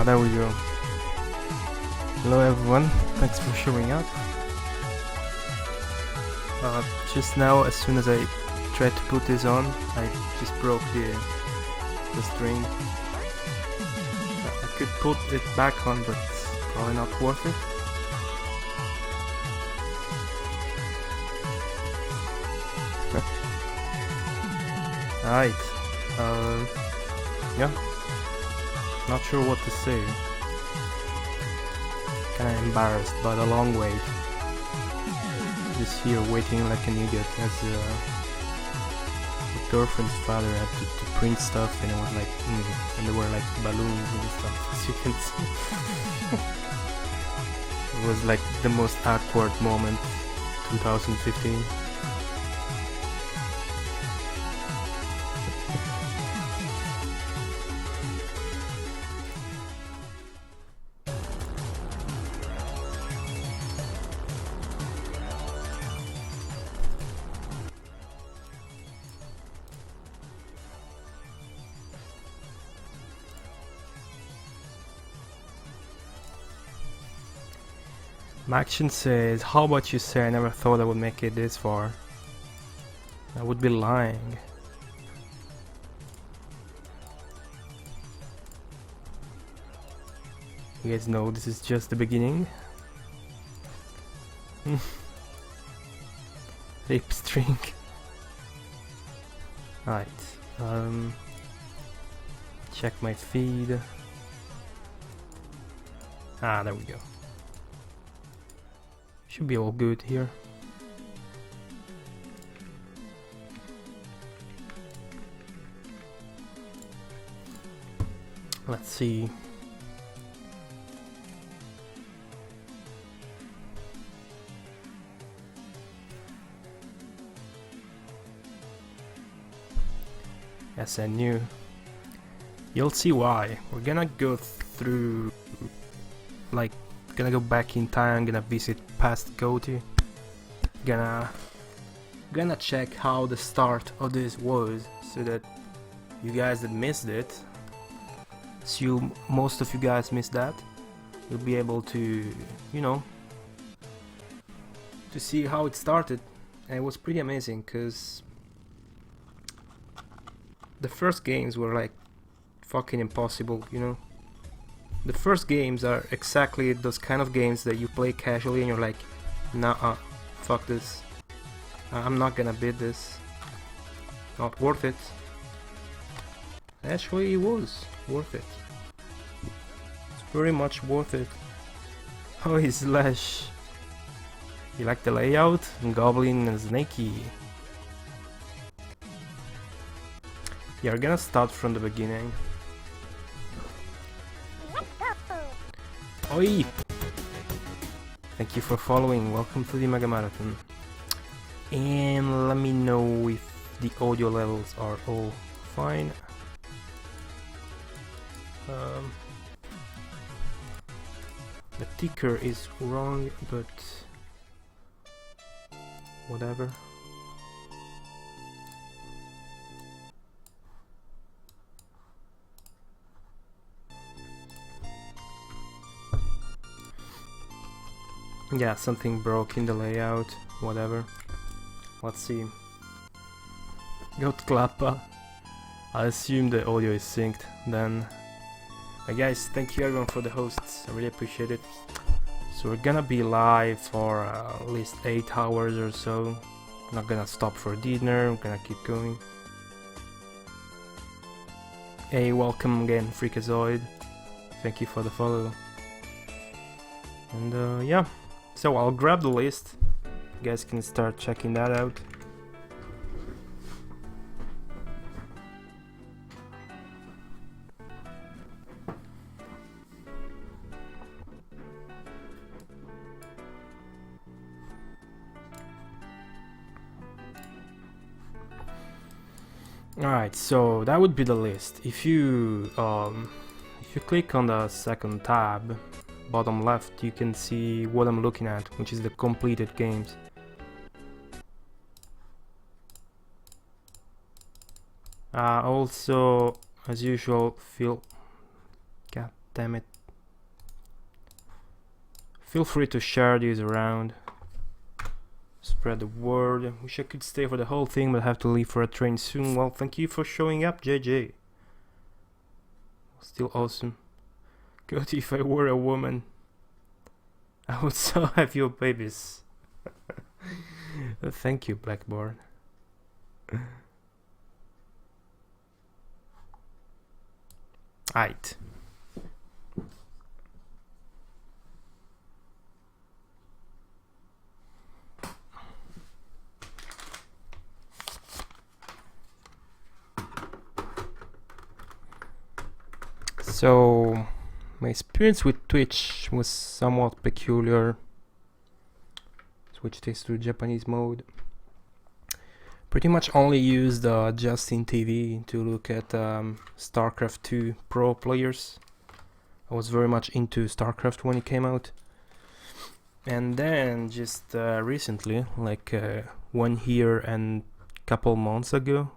There we go. Hello everyone, thanks for showing up. Just now, as soon as I tried to put this on, I just broke the string. I could put it back on, but it's probably not worth it. Alright, yeah, not sure what to say. Kinda embarrassed by the long wait. Just here waiting like an idiot as the girlfriend's father had to print stuff, and it was like, and there were like balloons and stuff, as you can see. It was like the most awkward moment 2015. Maction says, how about you say I never thought I would make it this far? I would be lying. You guys know this is just the beginning. Rip string. Right. Check my feed. There we go. Should be all good here. Let's see. Yes, I knew. You'll see why. We're gonna go through, like, gonna go back in time, gonna visit past Goatee, gonna check how the start of this was, so that you guys that missed it, assume most of you guys missed that, you'll be able to, you know, to see how it started. And it was pretty amazing, because the first games were like fucking impossible, you know. The first games are exactly those kind of games that you play casually and you're like, nah, fuck this. I'm not gonna beat this. Not worth it. Actually, it was worth it. It's very much worth it. Oh, Slash. You like the layout? Goblin and Snakey. Yeah, we're gonna start from the beginning. Oi! Thank you for following, welcome to the Mega Marathon. And let me know if the audio levels are all fine. The ticker is wrong, but whatever. Yeah, something broke in the layout, whatever. Let's see. Got Klappa. I assume the audio is synced then. Guys, thank you everyone for the hosts, I really appreciate it. So we're gonna be live for at least 8 hours or so. I'm not gonna stop for dinner, I'm gonna keep going. Hey, welcome again, Freakazoid. Thank you for the follow. And yeah. So I'll grab the list, you guys can start checking that out. Alright, so that would be the list. If you click on the second tab, bottom left, you can see what I'm looking at, which is the completed games. Also, as usual, feel... God Damn it. Feel free to share these around. Spread the word. Wish I could stay for the whole thing, but I have to leave for a train soon. Well, thank you for showing up, JJ. Still awesome. God, if I were a woman, I would so have your babies. Thank you, Blackboard. Aight. So, my experience with Twitch was somewhat peculiar. Switch this to Japanese mode. Pretty much only used Justin TV to look at StarCraft 2 pro players. I was very much into StarCraft when it came out. And then just recently, like 1 year and couple months ago,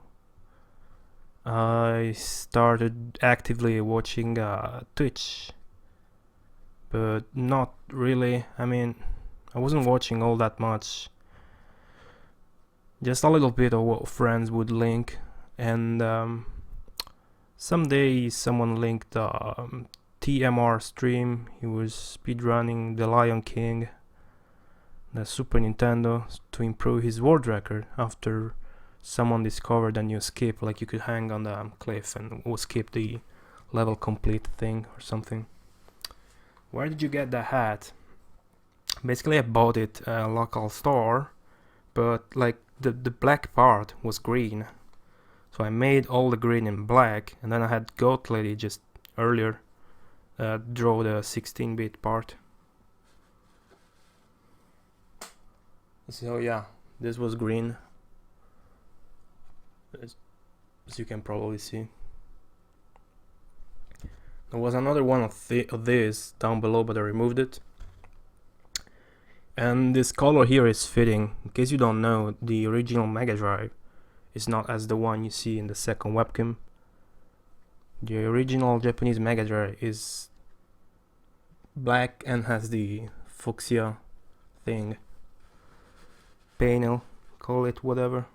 I started actively watching Twitch, but not really. I mean, I wasn't watching all that much, just a little bit of what friends would link, and someday someone linked TMR stream. He was speedrunning The Lion King, the Super Nintendo, to improve his world record after someone discovered a new skip, like you could hang on the cliff and skip the level complete thing or something. Where did you get the hat? Basically I bought it at a local store, but like the black part was green, so I made all the green in black, and then I had Goat Lady just earlier draw the 16-bit part. So yeah, this was green, as you can probably see. There was another one of this down below, but I removed it. And this color here is fitting. In case you don't know, the original Mega Drive is not as the one you see in the second webcam. The original Japanese Mega Drive is black and has the fuchsia thing. Panel, call it whatever.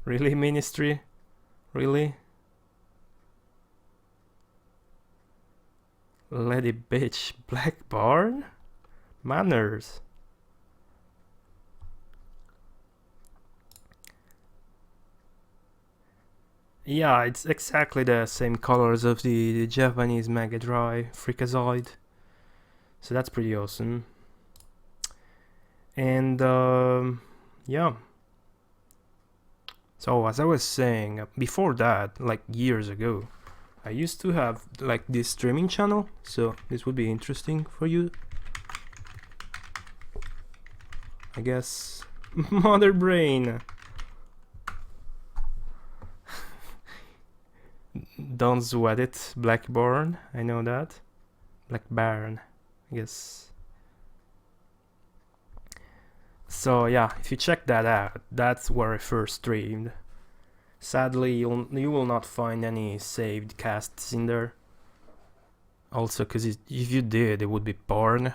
Really, Ministry? Really? Lady bitch, Blackburn? Manners. Yeah, it's exactly the same colors of the Japanese Mega Drive Freakazoid. So that's pretty awesome. And yeah. So as I was saying, before that, like years ago, I used to have like this streaming channel, so this would be interesting for you, I guess. Mother brain. Don't sweat it, Blackburn. I know that. Blackburn, I guess. So yeah, if you check that out, that's where I first streamed. Sadly, you will not find any saved casts in there. Also, because if you did, it would be porn.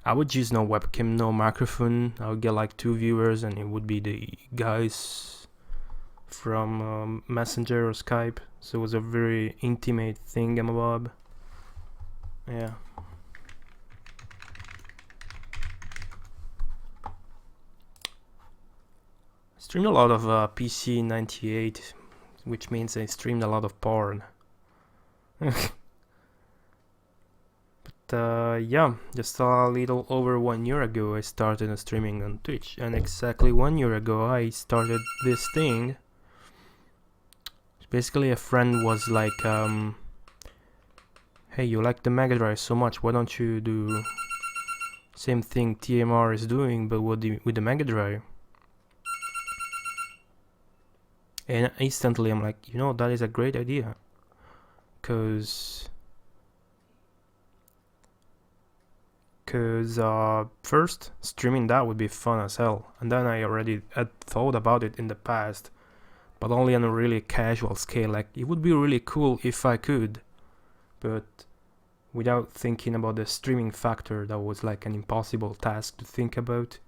I would use no webcam, no microphone. I would get like 2 viewers, and it would be the guys from Messenger or Skype. So it was a very intimate thingamabob. Yeah. Streamed a lot of PC 98, which means I streamed a lot of porn. But yeah, just a little over 1 year ago I started streaming on Twitch, and exactly 1 year ago I started this thing. Basically a friend was like, hey, you like the Mega Drive so much, why don't you do same thing TMR is doing, but with the Mega Drive? And instantly I'm like, you know, that is a great idea, because Cause first, streaming that would be fun as hell, and then I already had thought about it in the past, but only on a really casual scale. Like, it would be really cool if I could, but without thinking about the streaming factor, that was like an impossible task to think about.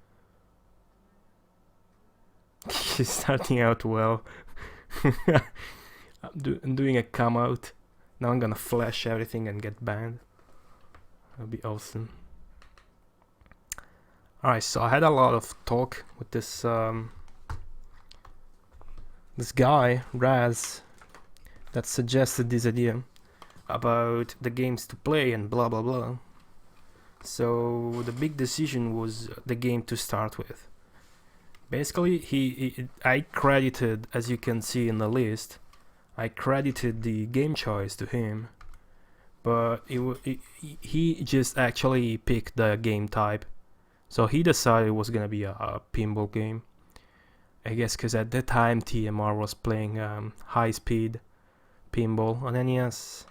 It's starting out well. I'm doing a come out. Now I'm gonna flash everything and get banned. That'll be awesome. Alright, so I had a lot of talk with this this guy, Raz, that suggested this idea about the games to play and blah blah blah. So the big decision was the game to start with. Basically, I credited, as you can see in the list, I credited the game choice to him, but he just actually picked the game type. So he decided it was gonna be a pinball game. I guess because at that time TMR was playing high-speed pinball on NES.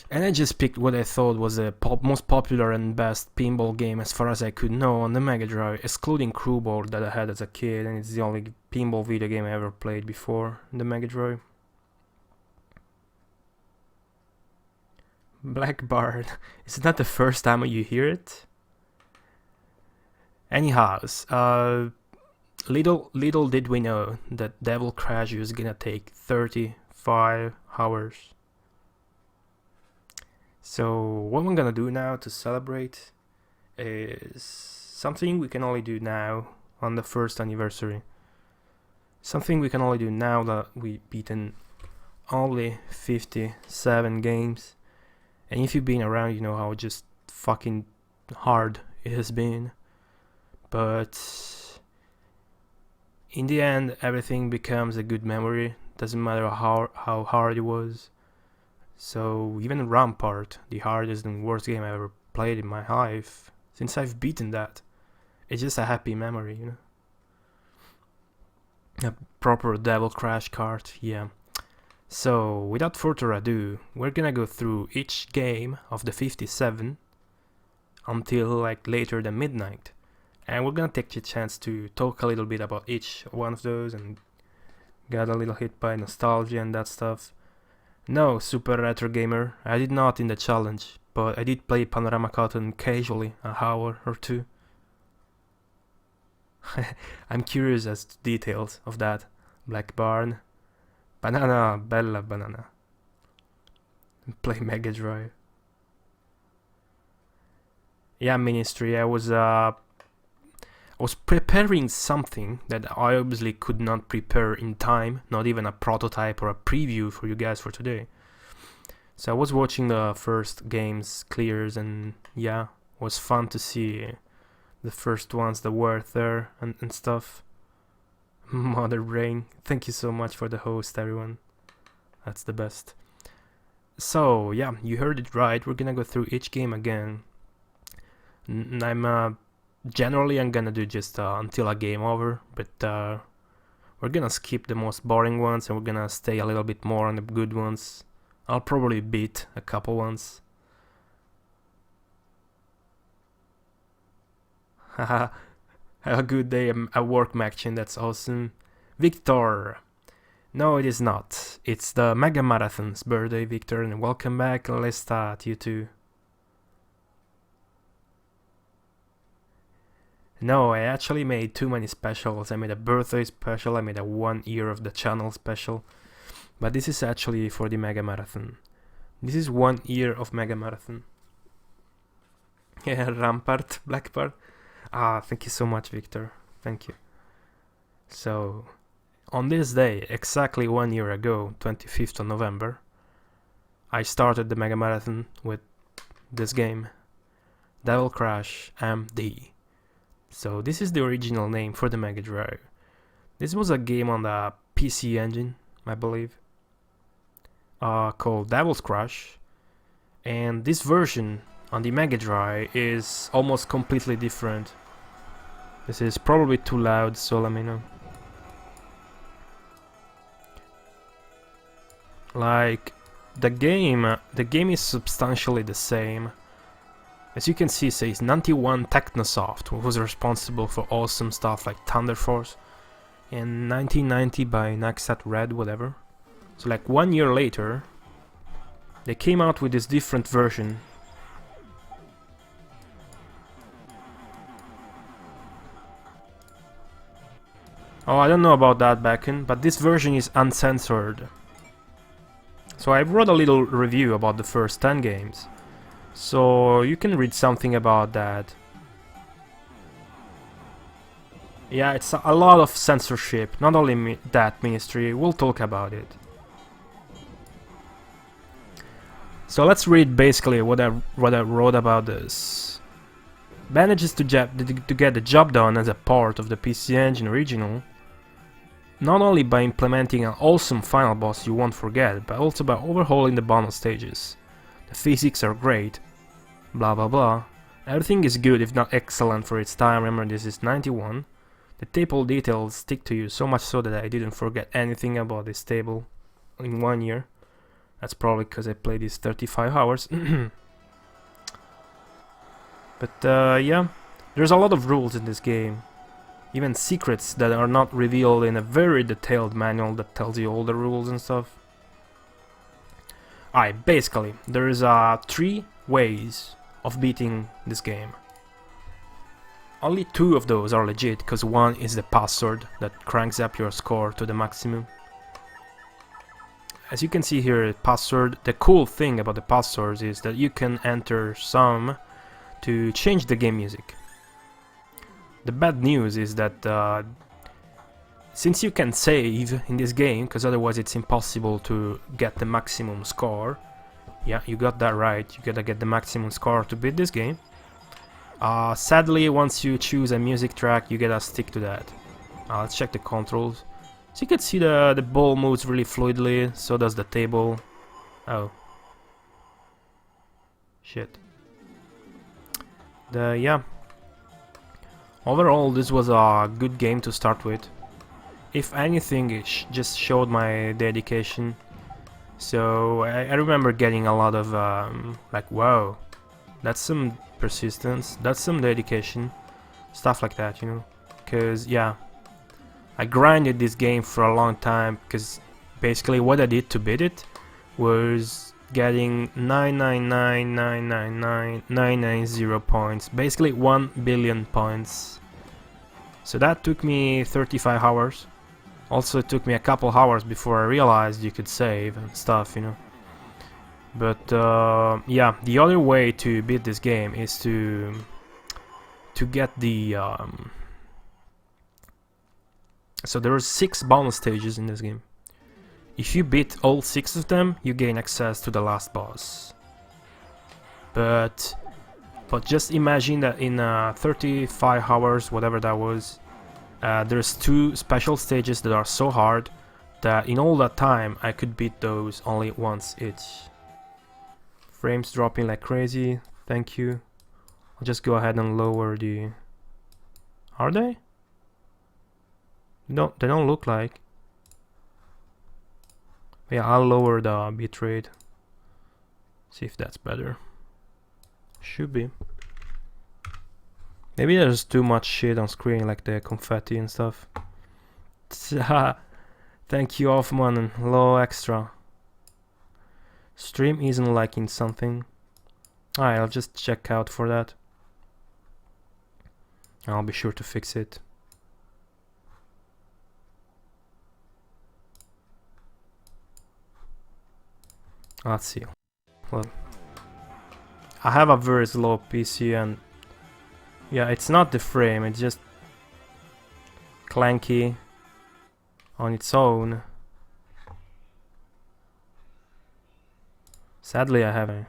And I just picked what I thought was the most popular and best pinball game as far as I could know on the Mega Drive, excluding Crewball that I had as a kid, and it's the only pinball video game I ever played before the Mega Drive. Black Bard. Is it not the first time you hear it? Anyhow, little did we know that Devil Crash was gonna take 35 hours. So what I'm gonna do now to celebrate is something we can only do now on the first anniversary. Something we can only do now that we've beaten only 57 games. And if you've been around, you know how just fucking hard it has been. But in the end, everything becomes a good memory. Doesn't matter how hard it was. So even Rampart, the hardest and worst game I ever played in my life, since I've beaten that, it's just a happy memory, you know. A proper Devil Crash card, yeah. So without further ado, we're gonna go through each game of the 57 until like later than midnight. And we're gonna take the chance to talk a little bit about each one of those and got a little hit by nostalgia and that stuff. No, Super Retro Gamer, I did not in the challenge, but I did play Panorama Cotton casually, an hour or two. I'm curious as to details of that. Black Barn, Banana, Bella Banana. Play Mega Drive. Yeah, Ministry, I was preparing something that I obviously could not prepare in time, not even a prototype or a preview for you guys for today. So I was watching the first games clears, and yeah, it was fun to see the first ones that were there and stuff. Mother Brain, thank you so much for the host, everyone. That's the best. So yeah, you heard it right, we're gonna go through each game again. Generally, I'm gonna do just until a game over, but we're gonna skip the most boring ones and we're gonna stay a little bit more on the good ones. I'll probably beat a couple ones. Haha, have a good day at work, Maction, that's awesome. Victor! No, it is not. It's the Mega Marathon's birthday, Victor, and welcome back, and let's start, you too. No, I actually made too many specials. I made a birthday special, I made a 1 year of the channel special. But this is actually for the Mega Marathon. This is 1 year of Mega Marathon. Yeah, Rampart, Blackbart. Ah, thank you so much, Victor. Thank you. So, on this day, exactly 1 year ago, 25th of November, I started the Mega Marathon with this game, Devil Crash MD. So this is the original name for the Mega Drive. This was a game on the PC Engine, I believe, called Devil's Crash, and this version on the Mega Drive is almost completely different. This is probably too loud, so let me know. Like, the game is substantially the same. As you can see, it says 91 Technosoft, who was responsible for awesome stuff like Thunder Force, and 1990 by Naxat Red, whatever. So like 1 year later, they came out with this different version. Oh, I don't know about that, Backen, but this version is uncensored. So I wrote a little review about the first 10 games. So you can read something about that. Yeah, it's a lot of censorship, not only that Ministry, we'll talk about it. So let's read basically what I wrote about this. Manages to get the job done as a part of the PC Engine original, not only by implementing an awesome final boss you won't forget, but also by overhauling the bonus stages. The physics are great, blah blah blah. Everything is good if not excellent for its time. Remember, this is 91. The table details stick to you so much so that I didn't forget anything about this table in 1 year. That's probably because I played this 35 hours. But yeah, there's a lot of rules in this game. Even secrets that are not revealed in a very detailed manual that tells you all the rules and stuff. Alright, basically, there is 3 ways of beating this game. Only 2 of those are legit, because one is the password that cranks up your score to the maximum. As you can see here, password, the cool thing about the passwords is that you can enter some to change the game music. The bad news is that since you can save in this game, because otherwise it's impossible to get the maximum score. Yeah, you got that right, you gotta get the maximum score to beat this game. Sadly, once you choose a music track, you gotta stick to that. Let's check the controls. So you can see the ball moves really fluidly, so does the table. Oh. Shit. Yeah. Overall, this was a good game to start with. If anything, it just showed my dedication. So I remember getting a lot of like, wow, that's some persistence, that's some dedication, stuff like that, you know. Because yeah, I grinded this game for a long time, because basically what I did to beat it was getting 999,999,990 points, basically 1 billion points. So that took me 35 hours. Also, it took me a couple hours before I realized you could save and stuff, you know. But yeah, the other way to beat this game is to get the so there are 6 bonus stages in this game. If you beat all 6 of them, you gain access to the last boss. But just imagine that in 35 hours, whatever that was, there's 2 special stages that are so hard that in all that time I could beat those only once each. Frames dropping like crazy, thank you. I'll just go ahead and lower the... Are they? No, they don't look like. Yeah, I'll lower the bitrate. See if that's better. Should be. Maybe there's too much shit on screen, like the confetti and stuff. Thank you, Hoffman, and low extra. Stream isn't liking something. Alright, I'll just check out for that. I'll be sure to fix it. Let's see. Well, I have a very slow PC, and yeah, it's not the frame, it's just clanky on its own. Sadly, I haven't.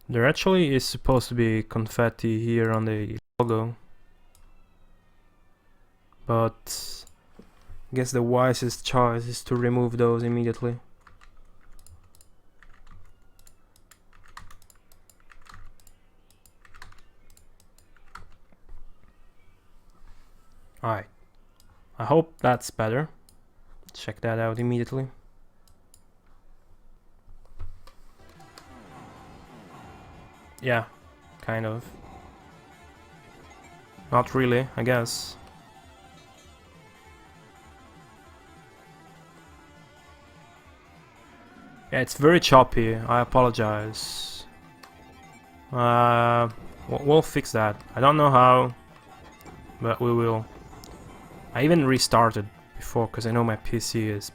There actually is supposed to be confetti here on the logo, but I guess the wisest choice is to remove those immediately. Alright, I hope that's better. Check that out immediately. Yeah, kind of. Not really, I guess. Yeah, it's very choppy. I apologize. We'll fix that. I don't know how, but we will. I even restarted before because I know my PC is